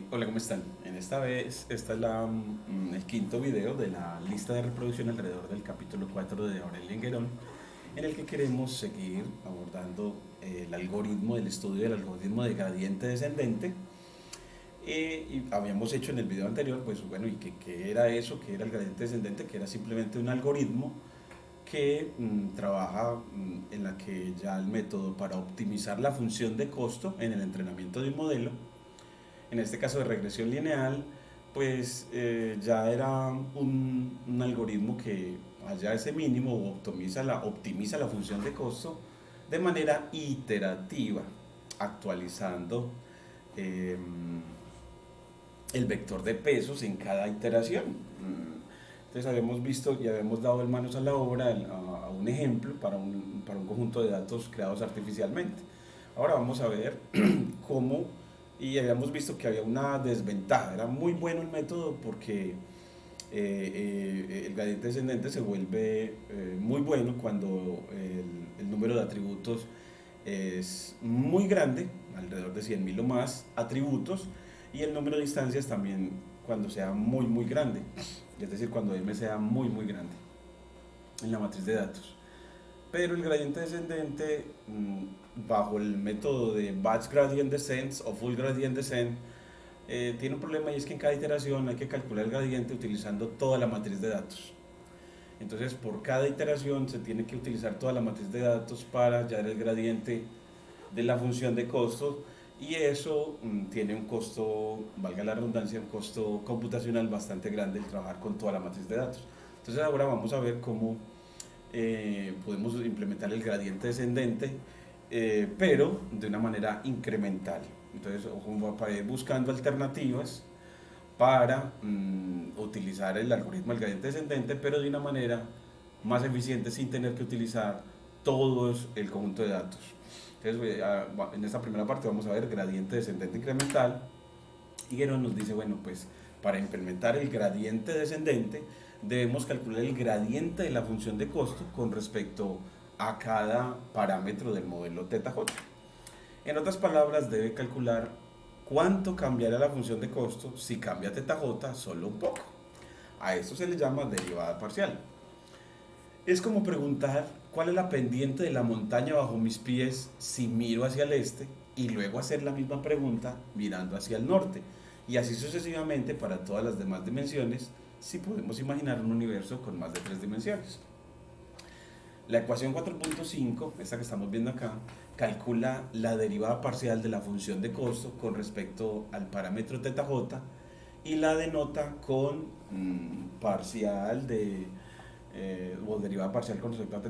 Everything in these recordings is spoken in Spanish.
Hola, ¿cómo están? Esta es el quinto video de la lista de reproducción alrededor del capítulo 4 de Aurelien Guerón, en el que queremos seguir abordando el algoritmo del estudio del algoritmo de gradiente descendente. Y habíamos hecho en el video anterior, pues bueno, ¿y qué era eso? ¿Qué era el gradiente descendente? Que era simplemente un algoritmo que trabaja en la que ya el método para optimizar la función de costo en el entrenamiento de un modelo, en este caso de regresión lineal, pues ya era un algoritmo que haya ese mínimo o optimiza la función de costo de manera iterativa, actualizando eh, el vector de pesos en cada iteración. Entonces habíamos visto y habíamos dado manos a la obra a un ejemplo para un conjunto de datos creados artificialmente. Ahora vamos a ver cómo, y habíamos visto que había una desventaja. Era muy bueno el método porque el gradiente descendente se vuelve muy bueno cuando el número de atributos es muy grande, alrededor de 100.000 o más atributos, y el número de instancias también cuando sea muy grande, es decir, cuando m sea muy grande en la matriz de datos. Pero el gradiente descendente, bajo el método de batch gradient descent o full gradient descent, tiene un problema, y es que en cada iteración hay que calcular el gradiente utilizando toda la matriz de datos. Entonces, por cada iteración se tiene que utilizar toda la matriz de datos para hallar el gradiente de la función de costos, y eso tiene un costo, valga la redundancia, un costo computacional bastante grande el trabajar con toda la matriz de datos. Entonces ahora vamos a ver cómo podemos implementar el gradiente descendente, pero de una manera incremental. Entonces, para ir buscando alternativas para utilizar el algoritmo del gradiente descendente, pero de una manera más eficiente sin tener que utilizar todo el conjunto de datos. Entonces, en esta primera parte vamos a ver gradiente descendente incremental, y Guerón nos dice, bueno, pues para implementar el gradiente descendente debemos calcular el gradiente de la función de costo con respecto a cada parámetro del modelo θ. En otras palabras, debe calcular cuánto cambiará la función de costo si cambia θ solo un poco. A esto se le llama derivada parcial. Es como preguntar cuál es la pendiente de la montaña bajo mis pies si miro hacia el este, y luego hacer la misma pregunta mirando hacia el norte. Y así sucesivamente para todas las demás dimensiones, si podemos imaginar un universo con más de 3 dimensiones. La ecuación 4.5, esta que estamos viendo acá, calcula la derivada parcial de la función de costo con respecto al parámetro θ, y la denota con parcial de o derivada parcial con respecto a θ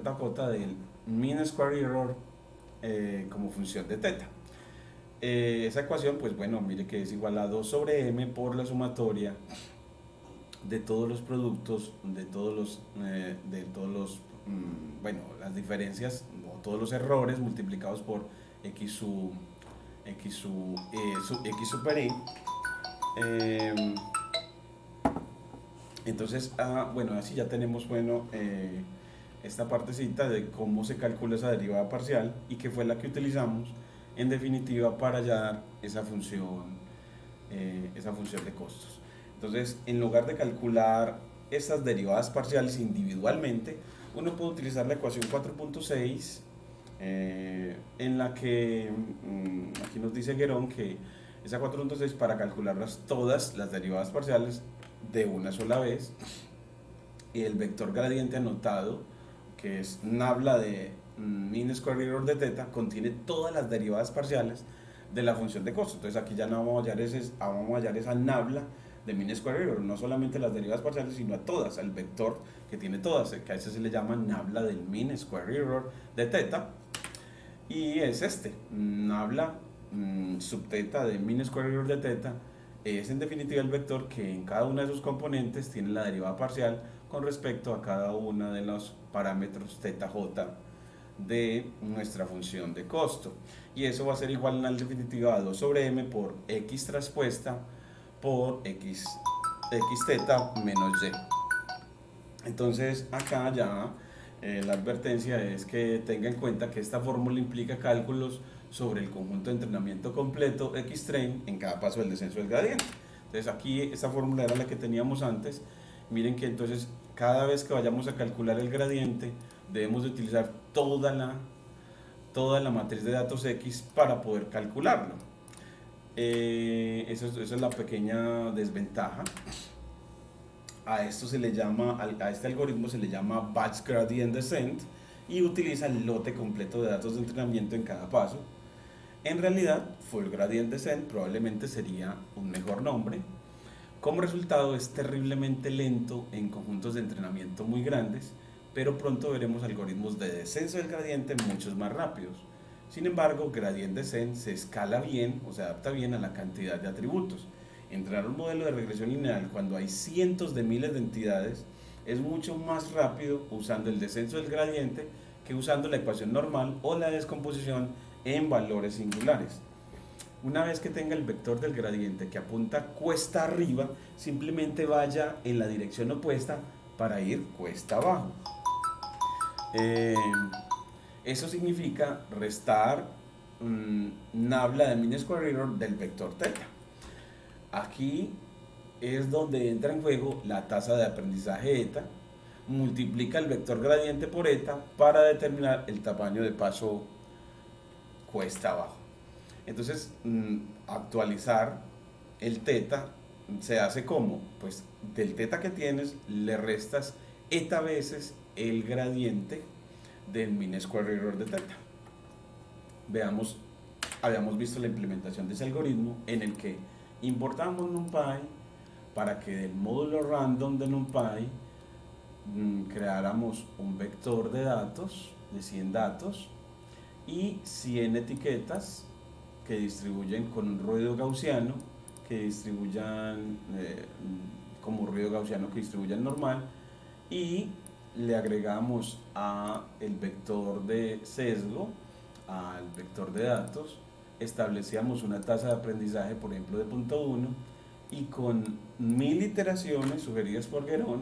del mean square error como función de θ. Esa ecuación, pues bueno, mire que es igual a 2 sobre m por la sumatoria de todos los productos, bueno, las diferencias o todos los errores multiplicados por x super e. Entonces, bueno, así ya tenemos, bueno, esta partecita de cómo se calcula esa derivada parcial y que fue la que utilizamos en definitiva para hallar esa función de costos. Entonces, en lugar de calcular estas derivadas parciales individualmente, uno puede utilizar la ecuación 4.6, en la que aquí nos dice Guerón que esa 4.6, para calcularlas todas las derivadas parciales de una sola vez, el vector gradiente anotado, que es nabla de mean square error de θ, contiene todas las derivadas parciales de la función de costo. Entonces aquí ya no vamos a hallar esa nabla de mean square error, no solamente las derivadas parciales, sino a todas, al vector que tiene todas, que a ese se le llama nabla del mean square error de θ, y es nabla subθ de mean square error de θ. Es en definitiva el vector que en cada una de sus componentes tiene la derivada parcial con respecto a cada uno de los parámetros θj de nuestra función de costo, y eso va a ser igual en definitiva a 2 sobre m por x traspuesta por xθ menos y. Entonces acá ya la advertencia es que tenga en cuenta que esta fórmula implica cálculos sobre el conjunto de entrenamiento completo X-Train en cada paso del descenso del gradiente. Entonces aquí esta fórmula era la que teníamos antes. Miren que entonces cada vez que vayamos a calcular el gradiente debemos de utilizar toda la matriz de datos X para poder calcularlo. Esa es la pequeña desventaja. A esto se le llama, a este algoritmo se le llama Batch Gradient Descent y utiliza el lote completo de datos de entrenamiento en cada paso. En realidad, Full Gradient Descent probablemente sería un mejor nombre. Como resultado, es terriblemente lento en conjuntos de entrenamiento muy grandes, pero pronto veremos algoritmos de descenso del gradiente muchos más rápidos. Sin embargo, Gradient Descent se escala bien o se adapta bien a la cantidad de atributos. Entrenar un modelo de regresión lineal cuando hay cientos de miles de entidades es mucho más rápido usando el descenso del gradiente que usando la ecuación normal o la descomposición en valores singulares. Una vez que tenga el vector del gradiente que apunta cuesta arriba, simplemente vaya en la dirección opuesta para ir cuesta abajo. Eso significa restar nabla de mean square error del vector θ. Aquí es donde entra en juego la tasa de aprendizaje eta, multiplica el vector gradiente por eta para determinar el tamaño de paso cuesta abajo. Entonces, actualizar el θ se hace como, pues del θ que tienes le restas eta veces el gradiente del mean square error de θ. Veamos, habíamos visto la implementación de ese algoritmo en el que importamos NumPy para que del módulo random de NumPy creáramos un vector de datos, de 100 datos y 100 etiquetas que distribuyen con un ruido gaussiano, que distribuyan como ruido gaussiano que distribuyan normal, y le agregamos a el vector de sesgo, al vector de datos, establecíamos una tasa de aprendizaje, por ejemplo, de 0.1 y con 1000 iteraciones sugeridas por Guerón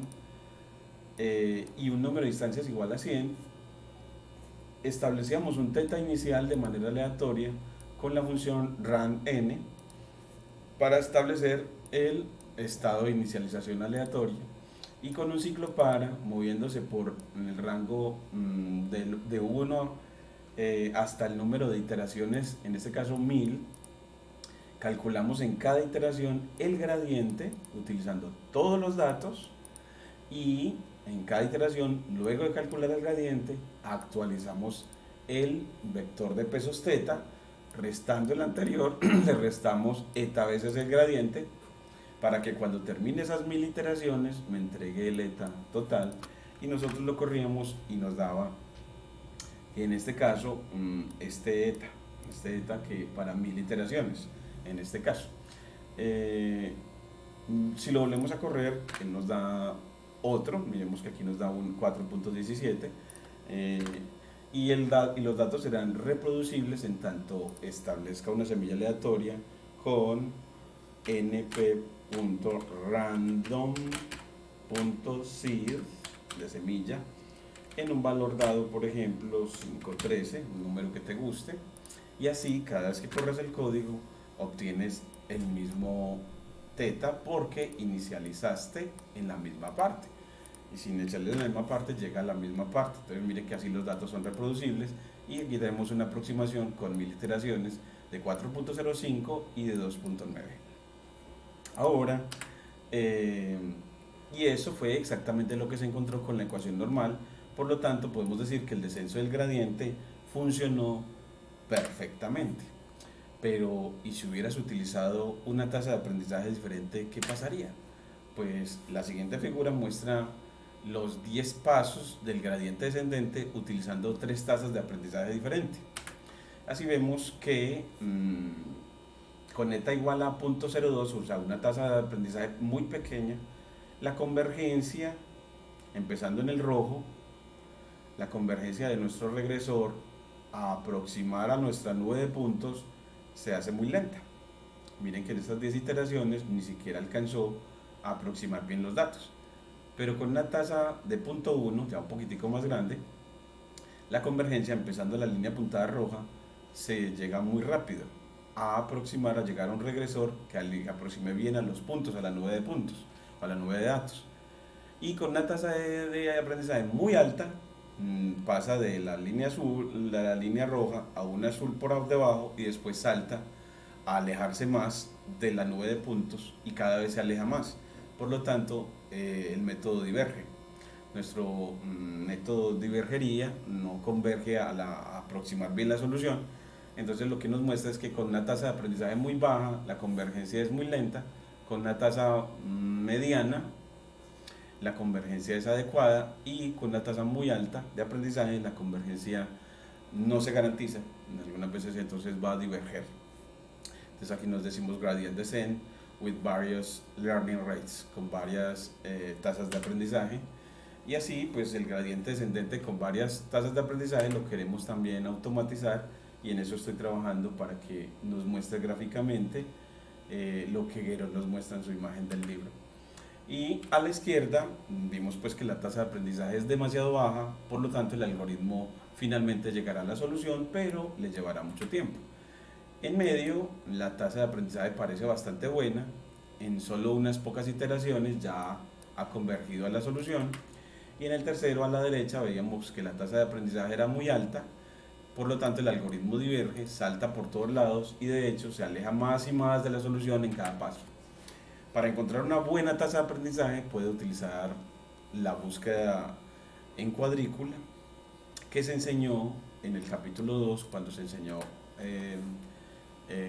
y un número de instancias igual a 100, establecíamos un θ inicial de manera aleatoria con la función rand_n para establecer el estado de inicialización aleatoria y con un ciclo para, moviéndose por el rango de 1 hasta el número de iteraciones, en este caso 1000, calculamos en cada iteración el gradiente utilizando todos los datos y en cada iteración, luego de calcular el gradiente, actualizamos el vector de pesos θ, restando el anterior, le restamos eta veces el gradiente para que cuando termine esas 1000 iteraciones me entregue el eta total y nosotros lo corríamos y nos daba en este caso este eta que para 1000 iteraciones en este caso si lo volvemos a correr nos da otro, miremos que aquí nos da un 4.17 y los datos serán reproducibles en tanto establezca una semilla aleatoria con np.random.seed de semilla en un valor dado, por ejemplo 513, un número que te guste, y así cada vez que corres el código obtienes el mismo θ porque inicializaste en la misma parte y sin echarle en la misma parte llega a la misma parte. Entonces mire que así los datos son reproducibles y aquí tenemos una aproximación con 1000 iteraciones de 4.05 y de 2.9. Ahora y eso fue exactamente lo que se encontró con la ecuación normal, por lo tanto podemos decir que el descenso del gradiente funcionó perfectamente. Pero, ¿y si hubieras utilizado una tasa de aprendizaje diferente, qué pasaría? Pues la siguiente figura muestra los 10 pasos del gradiente descendente utilizando 3 tasas de aprendizaje diferentes. Así vemos que con eta igual a 0.02, o sea, una tasa de aprendizaje muy pequeña, la convergencia, empezando en el rojo, la convergencia de nuestro regresor a aproximar a nuestra nube de puntos se hace muy lenta. Miren que en estas 10 iteraciones ni siquiera alcanzó a aproximar bien los datos. Pero con una tasa de 0.1, ya un poquitico más grande, la convergencia, empezando la línea puntada roja, se llega muy rápido a aproximar, a llegar a un regresor que aproxime bien a los puntos, a la nube de puntos, a la nube de datos. Y con una tasa de aprendizaje muy alta, pasa de la línea azul, la línea roja, a una azul por debajo y después salta a alejarse más de la nube de puntos y cada vez se aleja más. Por lo tanto, el método diverge. Nuestro método divergería, no converge a aproximar bien la solución. Entonces lo que nos muestra es que con una tasa de aprendizaje muy baja, la convergencia es muy lenta. Con una tasa mediana, la convergencia es adecuada, y con una tasa muy alta de aprendizaje la convergencia no se garantiza, algunas veces entonces va a diverger. Entonces aquí nos decimos gradient descent with various learning rates, con varias tasas de aprendizaje, y así pues el gradiente descendente con varias tasas de aprendizaje lo queremos también automatizar, y en eso estoy trabajando para que nos muestre gráficamente lo que Guerón nos muestra en su imagen del libro. Y a la izquierda vimos pues que la tasa de aprendizaje es demasiado baja, por lo tanto el algoritmo finalmente llegará a la solución, pero le llevará mucho tiempo. En medio, la tasa de aprendizaje parece bastante buena, en solo unas pocas iteraciones ya ha convergido a la solución. Y en el tercero, a la derecha, veíamos que la tasa de aprendizaje era muy alta, por lo tanto el algoritmo diverge, salta por todos lados y de hecho se aleja más y más de la solución en cada paso. Para encontrar una buena tasa de aprendizaje puede utilizar la búsqueda en cuadrícula, que se enseñó en el capítulo 2 cuando se enseñó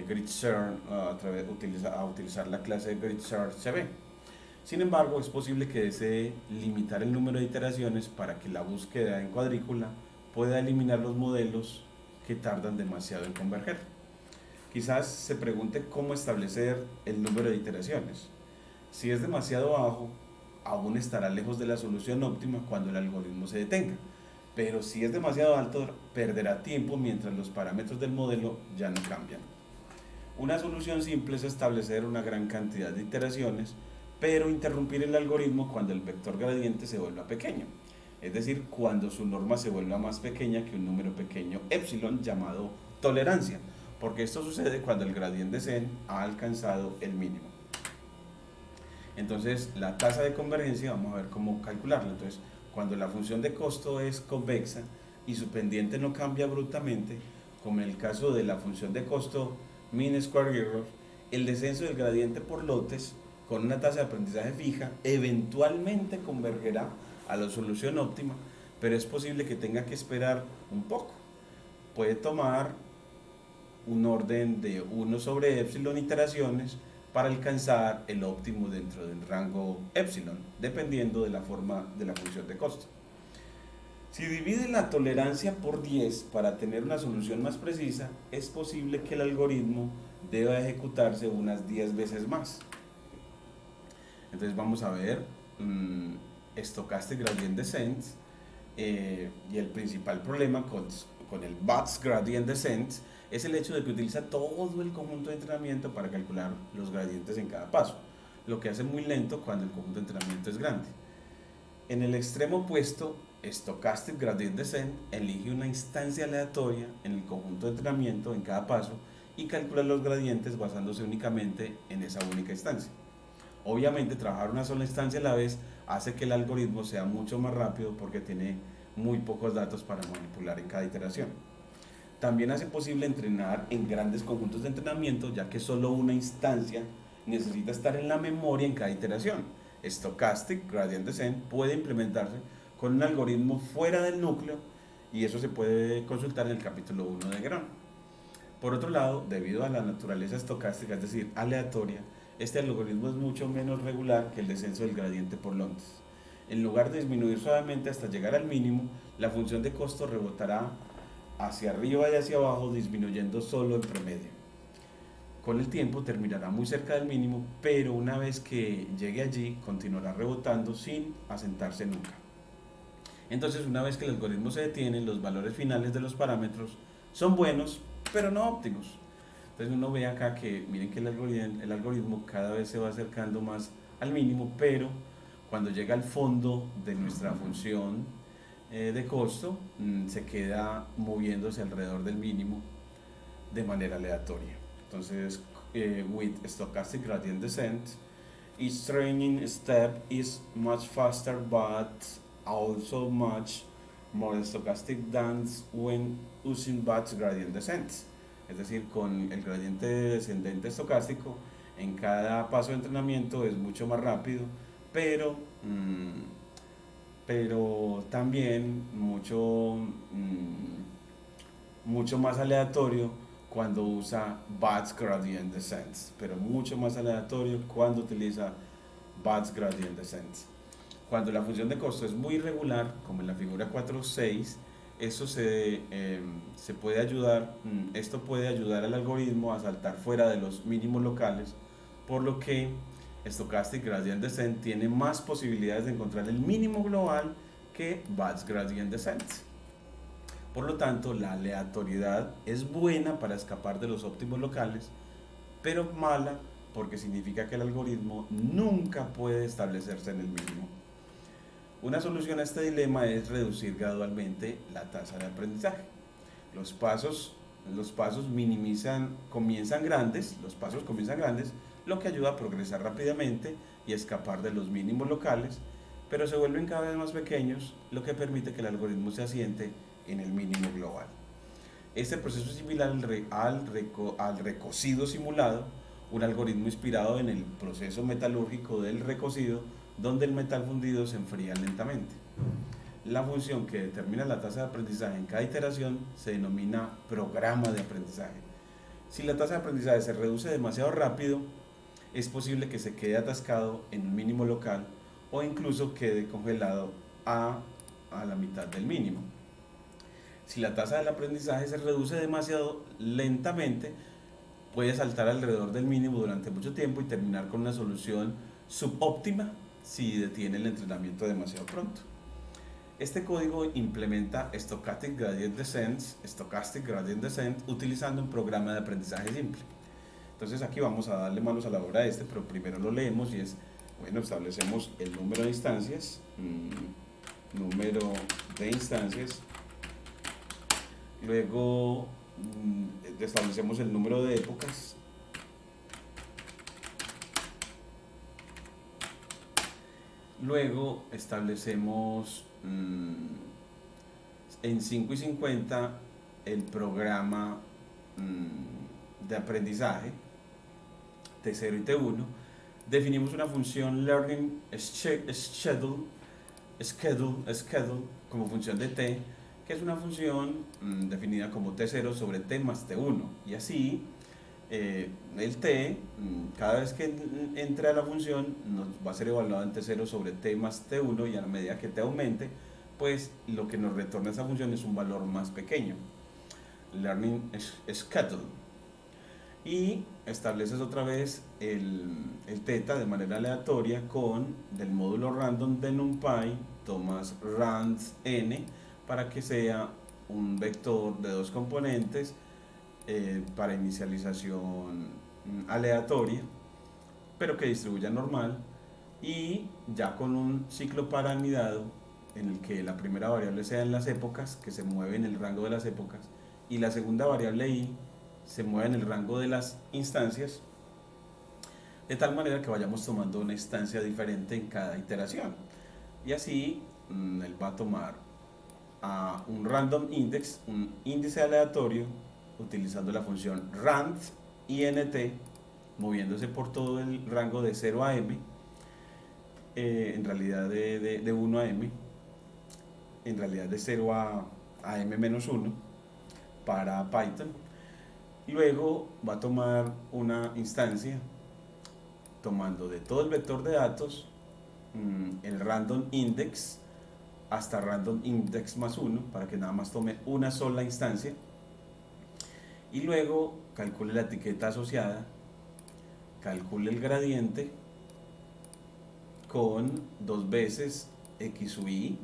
GridSearch a utilizar la clase de GridSearch CB. Sin embargo, es posible que desee limitar el número de iteraciones para que la búsqueda en cuadrícula pueda eliminar los modelos que tardan demasiado en converger. Quizás se pregunte cómo establecer el número de iteraciones. Si es demasiado bajo, aún estará lejos de la solución óptima cuando el algoritmo se detenga. Pero si es demasiado alto, perderá tiempo mientras los parámetros del modelo ya no cambian. Una solución simple es establecer una gran cantidad de iteraciones, pero interrumpir el algoritmo cuando el vector gradiente se vuelva pequeño. Es decir, cuando su norma se vuelva más pequeña que un número pequeño epsilon llamado tolerancia, porque esto sucede cuando el gradiente descent ha alcanzado el mínimo. Entonces, la tasa de convergencia, vamos a ver cómo calcularla. Entonces, cuando la función de costo es convexa y su pendiente no cambia abruptamente, como en el caso de la función de costo mean square error, el descenso del gradiente por lotes con una tasa de aprendizaje fija eventualmente convergerá a la solución óptima, pero es posible que tenga que esperar un poco. Puede tomar un orden de 1 sobre epsilon iteraciones para alcanzar el óptimo dentro del rango epsilon, dependiendo de la forma de la función de costo. Si divide la tolerancia por 10 para tener una solución más precisa, es posible que el algoritmo deba ejecutarse unas 10 veces más. Entonces vamos a ver Stochastic Gradient Descent, y el principal problema con el BATS Gradient Descent es el hecho de que utiliza todo el conjunto de entrenamiento para calcular los gradientes en cada paso, lo que hace muy lento cuando el conjunto de entrenamiento es grande. En el extremo opuesto, Stochastic Gradient Descent elige una instancia aleatoria en el conjunto de entrenamiento en cada paso y calcula los gradientes basándose únicamente en esa única instancia. Obviamente, trabajar una sola instancia a la vez hace que el algoritmo sea mucho más rápido porque tiene muy pocos datos para manipular en cada iteración. También hace posible entrenar en grandes conjuntos de entrenamiento, ya que solo una instancia necesita estar en la memoria en cada iteración. Stochastic Gradient Descent puede implementarse con un algoritmo fuera del núcleo, y eso se puede consultar en el capítulo 1 de Guerón. Por otro lado, debido a la naturaleza estocástica, es decir, aleatoria, este algoritmo es mucho menos regular que el descenso del gradiente por lotes. En lugar de disminuir suavemente hasta llegar al mínimo, la función de costo rebotará hacia arriba y hacia abajo, disminuyendo solo en promedio. Con el tiempo terminará muy cerca del mínimo, pero una vez que llegue allí, continuará rebotando sin asentarse nunca. Entonces, una vez que el algoritmo se detiene, los valores finales de los parámetros son buenos, pero no óptimos. Entonces uno ve acá que, miren que el algoritmo cada vez se va acercando más al mínimo, pero cuando llega al fondo de nuestra función de costo, se queda moviéndose alrededor del mínimo de manera aleatoria. Entonces, with stochastic gradient descent, each training step is much faster but also much more stochastic than when using batch gradient descent. Es decir, con el gradiente descendente estocástico, en cada paso de entrenamiento es mucho más rápido, pero, pero también mucho más aleatorio cuando usa batch gradient descent, pero mucho más aleatorio cuando utiliza batch gradient descent. Cuando la función de costo es muy irregular, como en la figura 4.6, eso se puede ayudar, esto puede ayudar al algoritmo a saltar fuera de los mínimos locales, por lo que Stochastic Gradient Descent tiene más posibilidades de encontrar el mínimo global que Batch Gradient Descent. Por lo tanto, la aleatoriedad es buena para escapar de los óptimos locales, pero mala porque significa que el algoritmo nunca puede establecerse en el mínimo. Una solución a este dilema es reducir gradualmente la tasa de aprendizaje. Los pasos comienzan grandes, lo que ayuda a progresar rápidamente y escapar de los mínimos locales, pero se vuelven cada vez más pequeños, lo que permite que el algoritmo se asiente en el mínimo global. Este proceso es similar al recocido simulado, un algoritmo inspirado en el proceso metalúrgico del recocido, donde el metal fundido se enfría lentamente. La función que determina la tasa de aprendizaje en cada iteración se denomina programa de aprendizaje. Si la tasa de aprendizaje se reduce demasiado rápido, es posible que se quede atascado en un mínimo local o incluso quede congelado a la mitad del mínimo. Si la tasa del aprendizaje se reduce demasiado lentamente, puede saltar alrededor del mínimo durante mucho tiempo y terminar con una solución subóptima si detiene el entrenamiento demasiado pronto. Este código implementa Stochastic Gradient Descent utilizando un programa de aprendizaje simple. Entonces aquí vamos a darle manos a la obra a pero primero lo leemos y establecemos el número de instancias, luego establecemos el número de épocas, luego establecemos en 5 y 50 el programa de aprendizaje T0 y T1, definimos una función learning schedule como función de T, que es una función definida como T0 sobre T más T1, y así el T, cada vez que entre a la función, nos va a ser evaluado en T0 sobre T más T1, y a la medida que T aumente, pues lo que nos retorna esa función es un valor más pequeño, learning schedule, y estableces otra vez el teta de manera aleatoria con del módulo random de NumPy, tomas rands n para que sea un vector de dos componentes para inicialización aleatoria, pero que distribuya normal, y ya con un ciclo paranidado en el que la primera variable sea en las épocas, que se mueve en el rango de las épocas, y la segunda variable i se mueve en el rango de las instancias, de tal manera que vayamos tomando una instancia diferente en cada iteración. Y así él va a tomar a un random index, un índice aleatorio, utilizando la función rand int, moviéndose por todo el rango de 0 a m, en realidad de 1 a m, en realidad de 0 a m-1 para Python. Luego va a tomar una instancia tomando de todo el vector de datos el random index hasta random index más 1 para que nada más tome una sola instancia, y luego calcule la etiqueta asociada, calcule el gradiente con 2 veces x sub i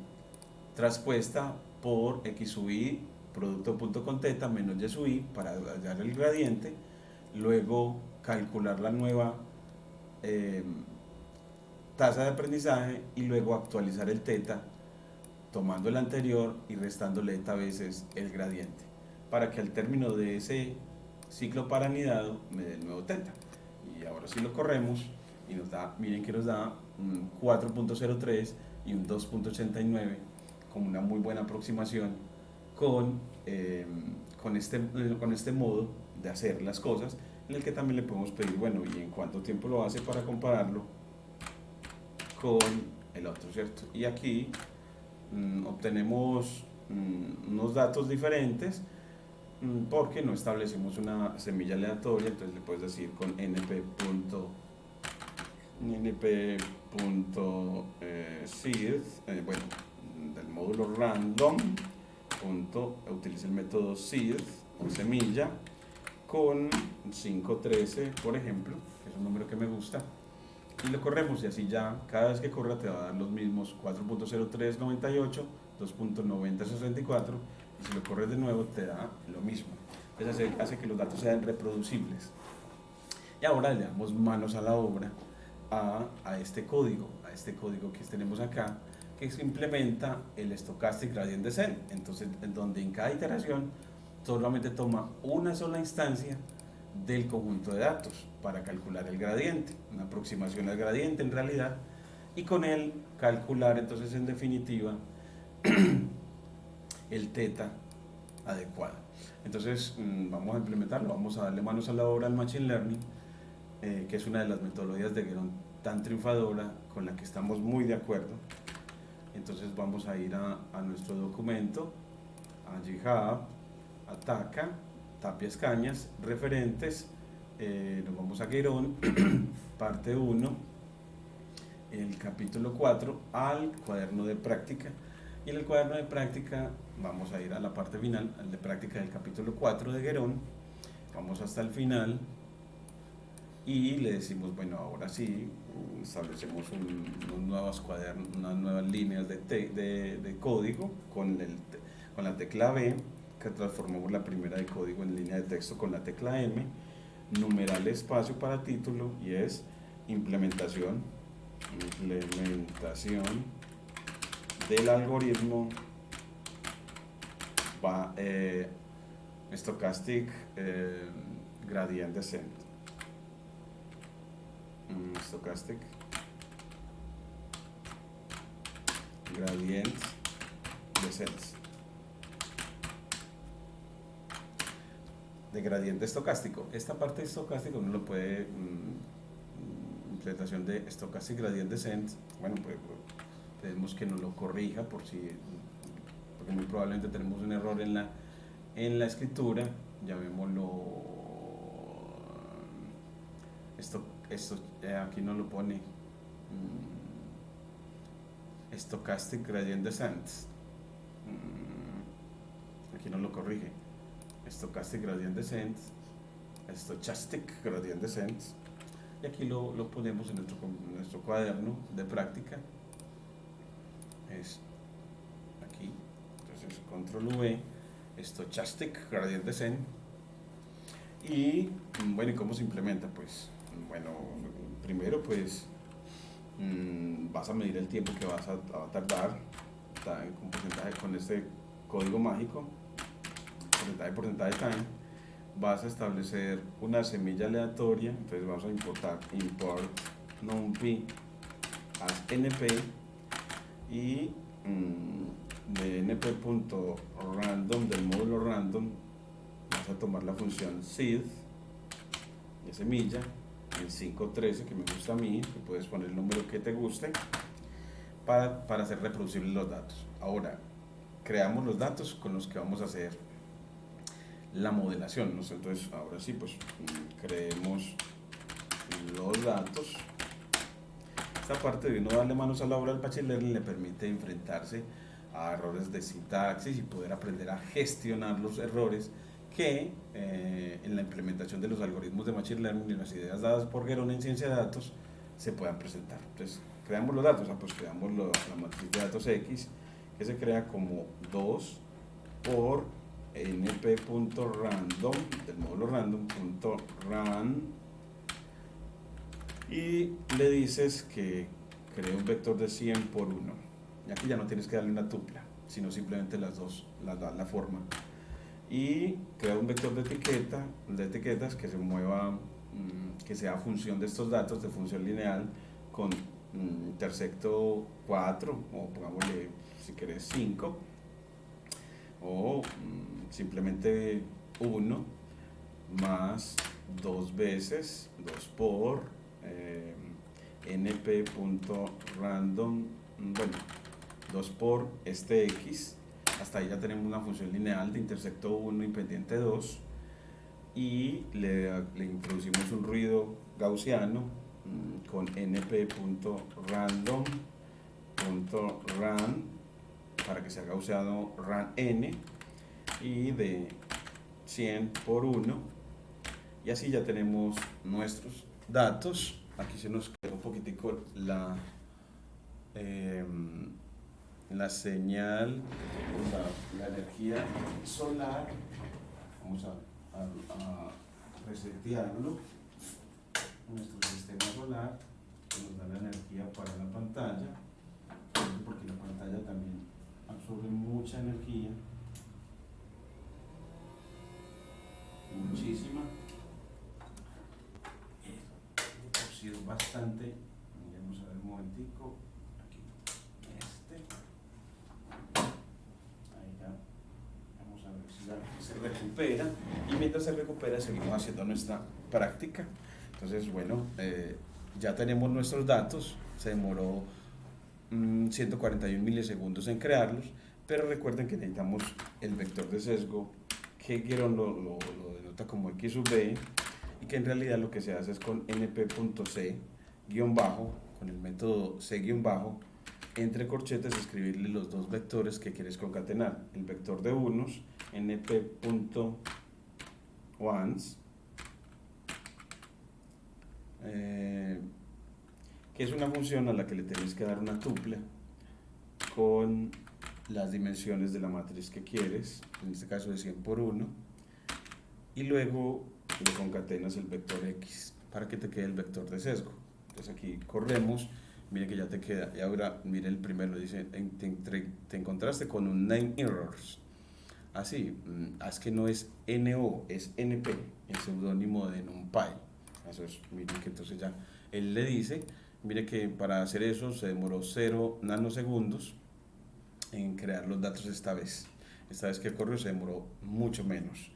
traspuesta por x sub i producto punto con teta menos y sub i para hallar el gradiente, luego calcular la nueva tasa de aprendizaje y luego actualizar el teta tomando el anterior y restándole eta veces el gradiente, para que al término de ese ciclo para anidado me dé el nuevo teta. Y ahora sí lo corremos y nos da, miren que nos da un 4.03 y un 2.89 como una muy buena aproximación con, eh, con este modo de hacer las cosas, en el que también le podemos pedir, bueno, y en cuánto tiempo lo hace para compararlo con el otro, ¿cierto? Y aquí obtenemos unos datos diferentes porque no establecimos una semilla aleatoria, entonces le puedes decir con np.seed, bueno, del módulo random, utiliza el método seed o semilla con 513, por ejemplo, que es un número que me gusta, y lo corremos y así ya cada vez que corra te va a dar los mismos 4.0398, 2.9064 y si lo corres de nuevo te da lo mismo. Entonces hace que los datos sean reproducibles. Y ahora le damos manos a la obra a este código que tenemos acá, que se implementa el Stochastic Gradient Descent. Entonces, en donde en cada iteración solamente toma una sola instancia del conjunto de datos para calcular el gradiente, una aproximación al gradiente en realidad, y con él calcular entonces en definitiva el teta adecuado. Entonces vamos a implementarlo, vamos a darle manos a la obra al Machine Learning, que es una de las metodologías de Guerón tan triunfadora con la que estamos muy de acuerdo. Entonces vamos a ir a nuestro documento, a GitHub, Ataca, Tapias Cañas, referentes, nos vamos a Guerón, parte 1, el capítulo 4, al cuaderno de práctica. Y en el cuaderno de práctica vamos a ir a la parte final, al de práctica del capítulo 4 de Guerón, vamos hasta el final y le decimos, bueno, ahora sí, establecemos unas nuevas líneas de código con la tecla B, que transformamos la primera de código en línea de texto con la tecla M, numeral espacio para título, y es implementación del algoritmo Stochastic Gradient Descent. Stochastic Gradient Descent. De gradiente estocástico. Esta parte de estocástico uno lo puede implementación de Stochastic Gradient Descent. Bueno, pues pedimos que nos lo corrija porque muy probablemente tenemos un error en la escritura. Llamémoslo esto aquí no lo pone Stochastic Gradient Descent, aquí no lo corrige. Stochastic Gradient Descent, Stochastic Gradient Descent, y aquí lo ponemos en nuestro cuaderno de práctica, es aquí. Entonces control V, Stochastic Gradient Descent. Y bueno, ¿y cómo se implementa? Pues bueno, primero pues vas a medir el tiempo que vas a tardar con porcentaje, con este código mágico, porcentaje time. Vas a establecer una semilla aleatoria, entonces vamos a import numpy as np, y de np.random del módulo random vas a tomar la función seed de semilla en 513, que me gusta a mí, que puedes poner el número que te guste para hacer reproducibles los datos. Ahora creamos los datos con los que vamos a hacer la modelación, ¿no? Entonces ahora sí, pues creemos los datos. Esta parte de uno darle manos a la obra al Machine Learning le permite enfrentarse a errores de sintaxis y poder aprender a gestionar los errores que en la implementación de los algoritmos de Machine Learning y las ideas dadas por Guerón en ciencia de datos se puedan presentar. Entonces, creamos los datos, pues creamos la matriz de datos X, que se crea como 2 por np.random del módulo random.ran, y le dices que cree un vector de 100 por 1. Y aquí ya no tienes que darle una tupla, sino simplemente las dos, la forma. y crea un vector de etiquetas que se mueva, que sea función de estos datos de función lineal con intersecto 4 o pongámosle si querés 5 o simplemente 1 más 2 veces 2 por np.random, bueno, 2 por este x, hasta ahí ya tenemos una función lineal de intersecto 1 y pendiente 2 y le introducimos un ruido gaussiano con np.random.run para que sea gaussiano run n y de 100 por 1 y así ya tenemos nuestros datos. Aquí se nos queda un poquitico la señal, la energía solar. Vamos a resetearlo, nuestro sistema solar que nos da la energía para la pantalla, porque la pantalla también absorbe mucha energía, muchísima, oxida bastante. Vamos a ver un momentico, aquí, ahí ya, vamos a ver si ya se recupera, y mientras se recupera seguimos haciendo nuestra práctica. Entonces, bueno, ya tenemos nuestros datos, se demoró 141 milisegundos en crearlos, pero recuerden que necesitamos el vector de sesgo que Guiron lo denota como x sub b y que en realidad lo que se hace es con np.c guión bajo, con el método c guión bajo, entre corchetes escribirle los dos vectores que quieres concatenar, el vector de unos np.ones que es una función a la que le tienes que dar una tuple con las dimensiones de la matriz que quieres, en este caso de 100 por 1, y luego le concatenas el vector x para que te quede el vector de sesgo. Entonces aquí corremos, mire que ya te queda, y ahora mire el primero, dice, te encontraste con un name errors. Así, es que no es NO, es NP, el seudónimo de NumPy. Eso es, miren que entonces ya él le dice, mire que para hacer eso se demoró 0 nanosegundos en crear los datos esta vez. Esta vez que corrió se demoró mucho menos.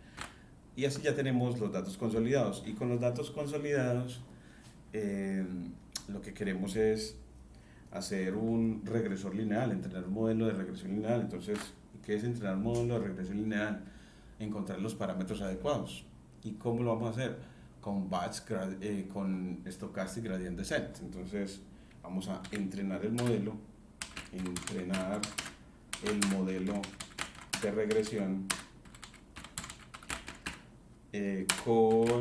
Y así ya tenemos los datos consolidados. Y con los datos consolidados, lo que queremos es hacer un regresor lineal, entrenar un modelo de regresión lineal. Entonces, ¿qué es entrenar un modelo de regresión lineal? Encontrar los parámetros adecuados. ¿Y cómo lo vamos a hacer? Con con Stochastic Gradient Descent. Entonces, vamos a entrenar el modelo de regresión con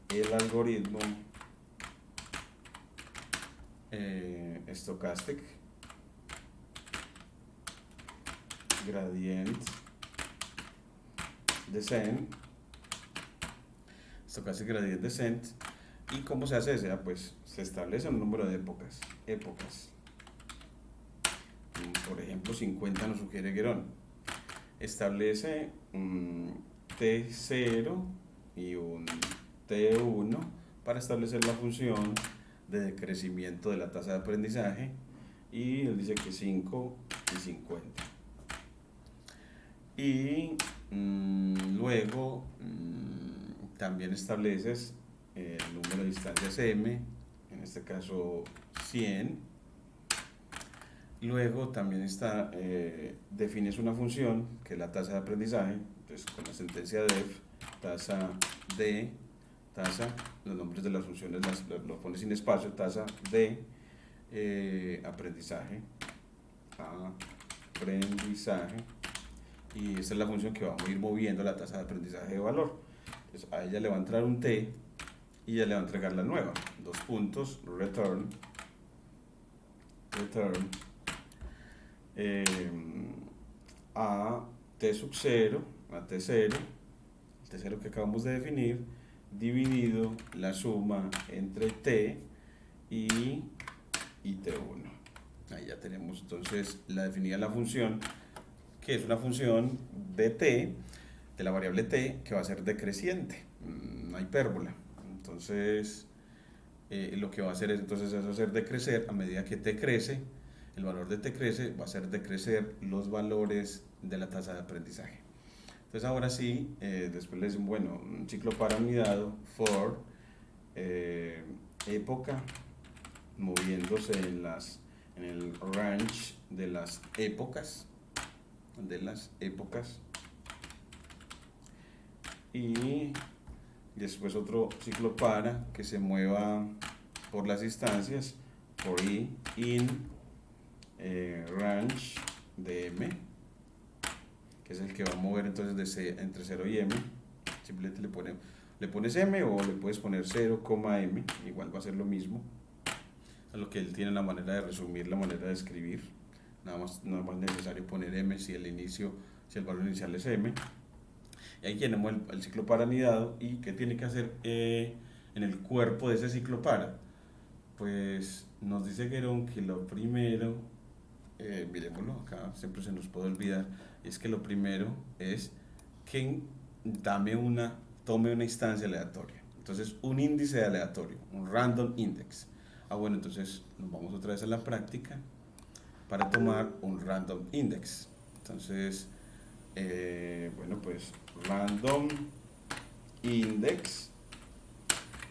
el algoritmo Stochastic Gradient Descent. Stochastic Gradient Descent. ¿Y cómo se hace ese? Pues se establece un número de épocas. Por ejemplo, 50 nos sugiere Guiron. Establece un T0 y un T1 para establecer la función de decrecimiento de la tasa de aprendizaje, y él dice que 5 y 50. Y luego también estableces el número de instancias m, en este caso 100. Luego también defines una función que es la tasa de aprendizaje. Entonces con la sentencia def tasa de los nombres de las funciones lo pones sin espacio, tasa de aprendizaje, y esta es la función que vamos a ir moviendo la tasa de aprendizaje de valor. Entonces a ella le va a entrar un t y ella le va a entregar la nueva, dos puntos, return a t sub 0, a t0, el t0 que acabamos de definir, dividido la suma entre t y t1. Ahí ya tenemos entonces la definida la función que es una función de t, de la variable t, que va a ser decreciente, una hipérbola. Entonces, lo que va a hacer es, entonces, es hacer decrecer a medida que t crece, el valor de t crece, va a hacer decrecer los valores de la tasa de aprendizaje. Entonces ahora sí, después le dicen, bueno, un ciclo parametrado for época, moviéndose en el range de las épocas, y después otro ciclo para que se mueva por las instancias, for i in range de m, que es el que va a mover entonces de C, entre 0 y m. Simplemente le pones m o le puedes poner 0, m, igual va a ser lo mismo. Es lo que él tiene la manera de resumir, la manera de escribir. Nada más necesario poner m si el valor inicial es m. Y ahí tenemos el ciclo para anidado. ¿Y qué tiene que hacer en el cuerpo de ese ciclo para? Pues nos dice Guerón que lo primero, miremoslo acá, siempre se nos puede olvidar, es que lo primero es que tome una instancia aleatoria. Entonces, un índice aleatorio, un random index. Bueno, entonces nos vamos otra vez a la práctica para tomar un random index. Entonces, bueno, pues random index,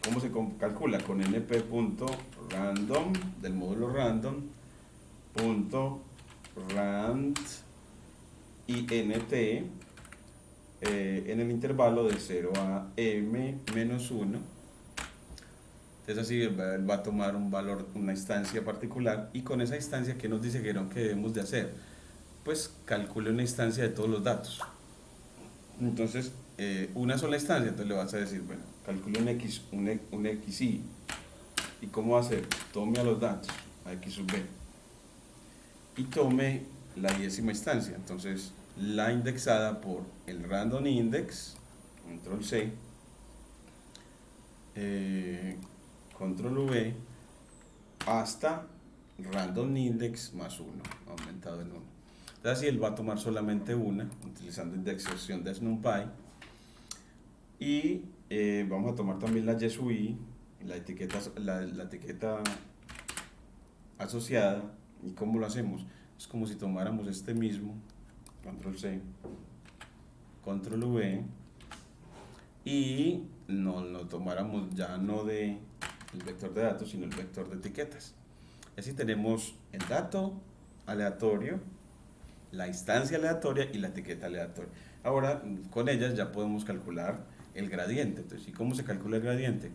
¿cómo se calcula? Con np.random del módulo random punto rand int en el intervalo de 0 a m menos 1. Entonces así él va a tomar un valor, una instancia particular, y con esa instancia, ¿qué nos dice Guerón que debemos de hacer? Pues calcule una instancia de todos los datos. Entonces, una sola instancia, entonces le vas a decir, bueno, calcule un xi. ¿Y cómo va a hacer? Tome a los datos, a x sub b, y tome la 10ª instancia. Entonces, la indexada por el random index, control C, control V, hasta random index más 1, aumentado en 1. Entonces, así él va a tomar solamente una, utilizando indexación de NumPy. Y vamos a tomar también la y sub i, la etiqueta asociada. ¿Y cómo lo hacemos? Es como si tomáramos este mismo, control C, control V, y no lo tomáramos ya no de el vector de datos, sino el vector de etiquetas. Así tenemos el dato aleatorio, la instancia aleatoria y la etiqueta aleatoria. Ahora, con ellas ya podemos calcular el gradiente. Entonces, ¿y cómo se calcula el gradiente?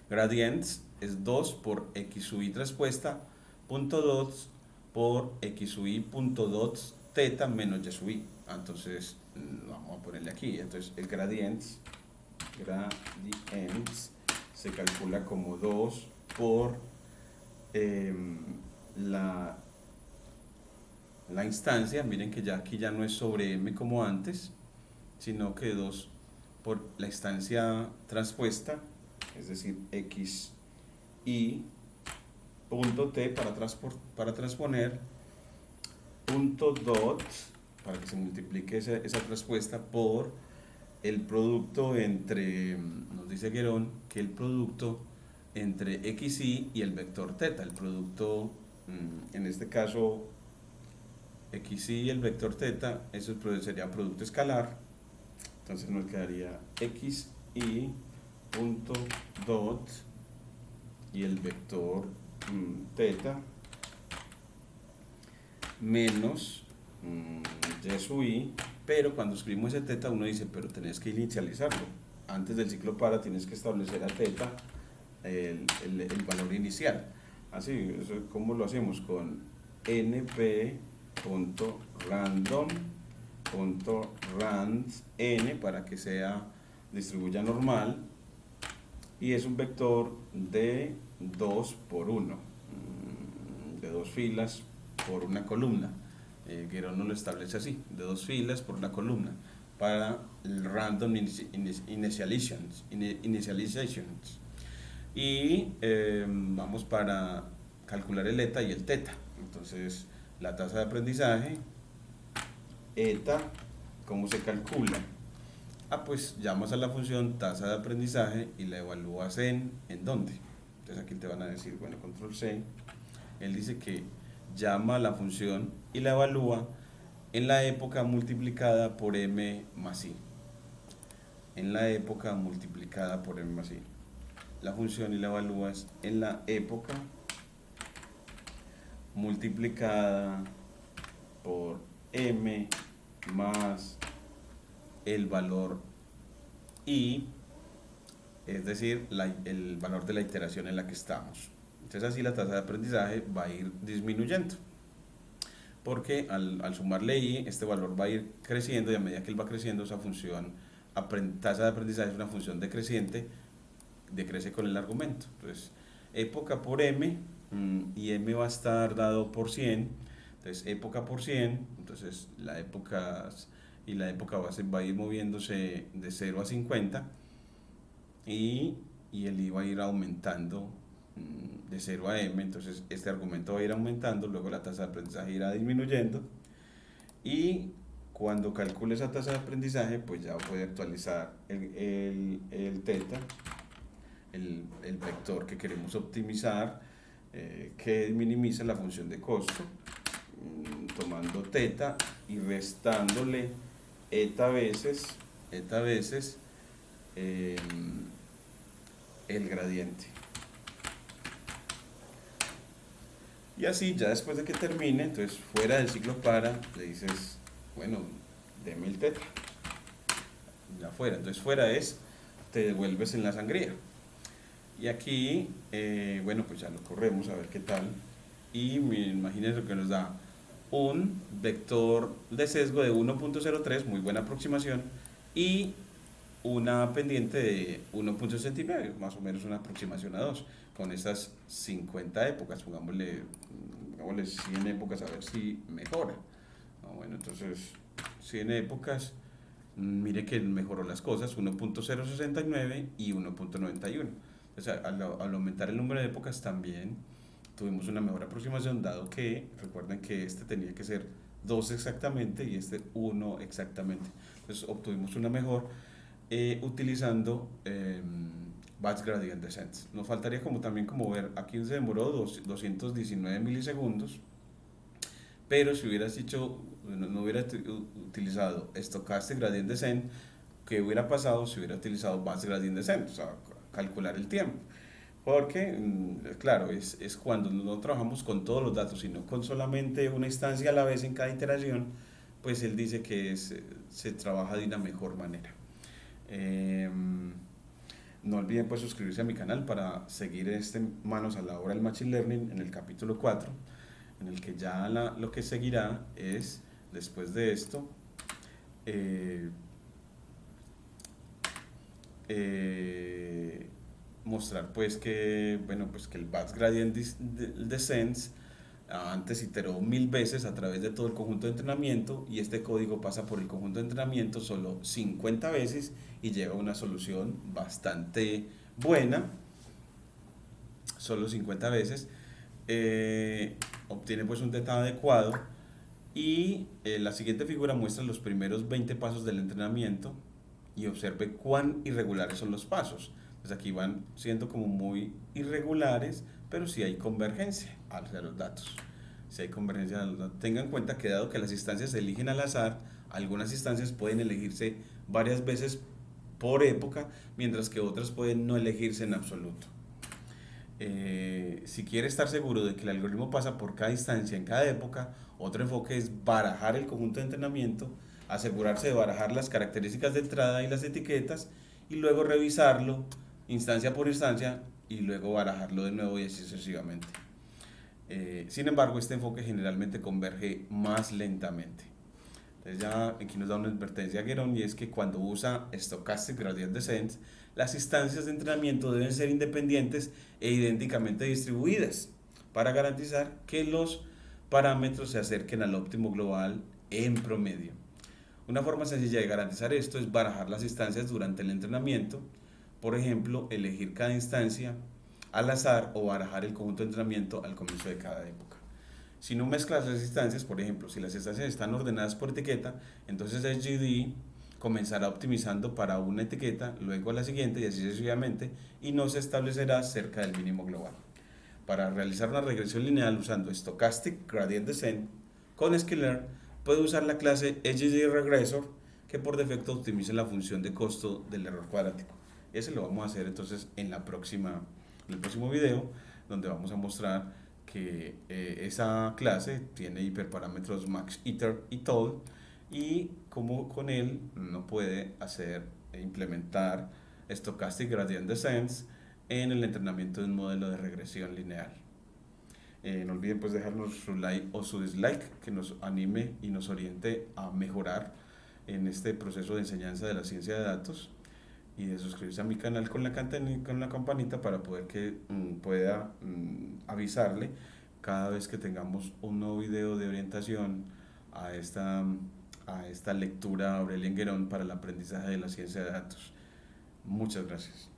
Gradients es 2 por x sub i traspuesta punto dots por x sub i punto dots teta menos y sub i. Entonces, vamos a ponerle aquí. Entonces, el gradients se calcula como 2 por la instancia. Miren que ya aquí ya no es sobre m como antes, sino que 2 por la instancia transpuesta, es decir, x y punto t para transponer punto dot, para que se multiplique esa transpuesta por el producto entre, nos dice Guerón, que el producto entre xy y el vector teta, el producto, en este caso, xy y el vector teta, eso sería producto escalar. Entonces nos quedaría xy punto dot y el vector teta menos y sub i, pero cuando escribimos ese teta uno dice, pero tenés que inicializarlo. Antes del ciclo para tienes que establecer a teta el valor inicial. Así, eso, ¿cómo lo hacemos? Con np.random.rand n para que distribuya normal, y es un vector de 2 por 1, de 2 filas por una columna. Guerón no lo establece así, de 2 filas por una columna, para el random initializations. Y vamos para calcular el eta y el teta. Entonces, la tasa de aprendizaje eta, ¿cómo se calcula? Pues llamas a la función tasa de aprendizaje y la evalúas ¿en dónde? Entonces aquí te van a decir, bueno, control C, él dice que llama a la función y la evalúa en la época multiplicada por m más i. En la época multiplicada por m más i. La función y la evalúas en la época multiplicada por m más el valor i, es decir, el valor de la iteración en la que estamos. Entonces así la tasa de aprendizaje va a ir disminuyendo, porque al sumarle i, este valor va a ir creciendo, y a medida que él va creciendo, esa función tasa de aprendizaje es una función decreciente, decrece con el argumento. Entonces época por m, y m va a estar dado por 100, entonces época por 100, entonces la época va a ir moviéndose de 0 a 50, y el i va a ir aumentando de 0 a m, entonces este argumento va a ir aumentando, luego la tasa de aprendizaje irá disminuyendo, y cuando calcule esa tasa de aprendizaje, pues ya puede actualizar el teta, el vector que queremos optimizar, que minimiza la función de costo, tomando teta y restándole eta veces el gradiente. Y así, ya después de que termine, entonces fuera del ciclo para, le dices, bueno, deme el teta. Ya fuera, entonces fuera es, te devuelves en la sangría. Y aquí, bueno, pues ya lo corremos a ver qué tal. Y imagínense que nos da un vector de sesgo de 1.03, muy buena aproximación, y una pendiente de 1.69, más o menos una aproximación a 2, con estas 50 épocas, pongámosle 100 épocas a ver si mejora. Bueno, entonces 100 épocas, mire que mejoró las cosas, 1.069 y 1.91. O sea, al aumentar el número de épocas también tuvimos una mejor aproximación, dado que recuerden que este tenía que ser 2 exactamente y este 1 exactamente. Entonces obtuvimos una mejor utilizando batch gradient descent. Nos faltaría también ver, aquí se demoró 219 milisegundos, pero si hubieras no hubieras utilizado stochastic gradient descent, ¿qué hubiera pasado si hubiera utilizado batch gradient descent? O sea, calcular el tiempo. Porque, claro, es cuando no trabajamos con todos los datos, sino con solamente una instancia a la vez en cada iteración, pues él dice que se trabaja de una mejor manera. No olviden pues suscribirse a mi canal para seguir manos a la obra del Machine Learning en el capítulo 4, en el que ya lo que seguirá es, después de esto, mostrar pues que, bueno, pues que el batch gradient descent antes iteró 1000 veces a través de todo el conjunto de entrenamiento, y este código pasa por el conjunto de entrenamiento solo 50 veces y llega a una solución bastante buena, solo 50 veces, obtiene pues un teta adecuado. Y la siguiente figura muestra los primeros 20 pasos del entrenamiento y observe cuán irregulares son los pasos. Entonces aquí van siendo como muy irregulares, pero sí hay convergencia hacia los datos. Si hay convergencia de los datos. Tengan en cuenta que dado que las instancias se eligen al azar, algunas instancias pueden elegirse varias veces por época, mientras que otras pueden no elegirse en absoluto. Si quiere estar seguro de que el algoritmo pasa por cada instancia en cada época, otro enfoque es barajar el conjunto de entrenamiento, asegurarse de barajar las características de entrada y las etiquetas, y luego revisarlo instancia por instancia y luego barajarlo de nuevo, y así sucesivamente. Sin embargo, este enfoque generalmente converge más lentamente. Entonces ya aquí nos da una advertencia a Guéron, y es que cuando usa Stochastic Gradient Descent, las instancias de entrenamiento deben ser independientes e idénticamente distribuidas para garantizar que los parámetros se acerquen al óptimo global en promedio. Una forma sencilla de garantizar esto es barajar las instancias durante el entrenamiento, por ejemplo, elegir cada instancia al azar o barajar el conjunto de entrenamiento al comienzo de cada época. Si no mezclas las instancias, por ejemplo, si las instancias están ordenadas por etiqueta, entonces HGD comenzará optimizando para una etiqueta, luego a la siguiente y así sucesivamente, y no se establecerá cerca del mínimo global. Para realizar una regresión lineal usando Stochastic Gradient Descent con Sklearn, puede usar la clase HGD Regressor, que por defecto optimiza la función de costo del error cuadrático. Ese lo vamos a hacer entonces en el próximo video, donde vamos a mostrar que esa clase tiene hiperparámetros max, iter y total, y cómo con él uno puede hacer e implementar Stochastic Gradient Descents en el entrenamiento de un modelo de regresión lineal. No olviden pues dejarnos su like o su dislike, que nos anime y nos oriente a mejorar en este proceso de enseñanza de la ciencia de datos, y de suscribirse a mi canal con la campanita para poder que pueda avisarle cada vez que tengamos un nuevo video de orientación a esta lectura Aurelien Guerón para el aprendizaje de la ciencia de datos. Muchas gracias.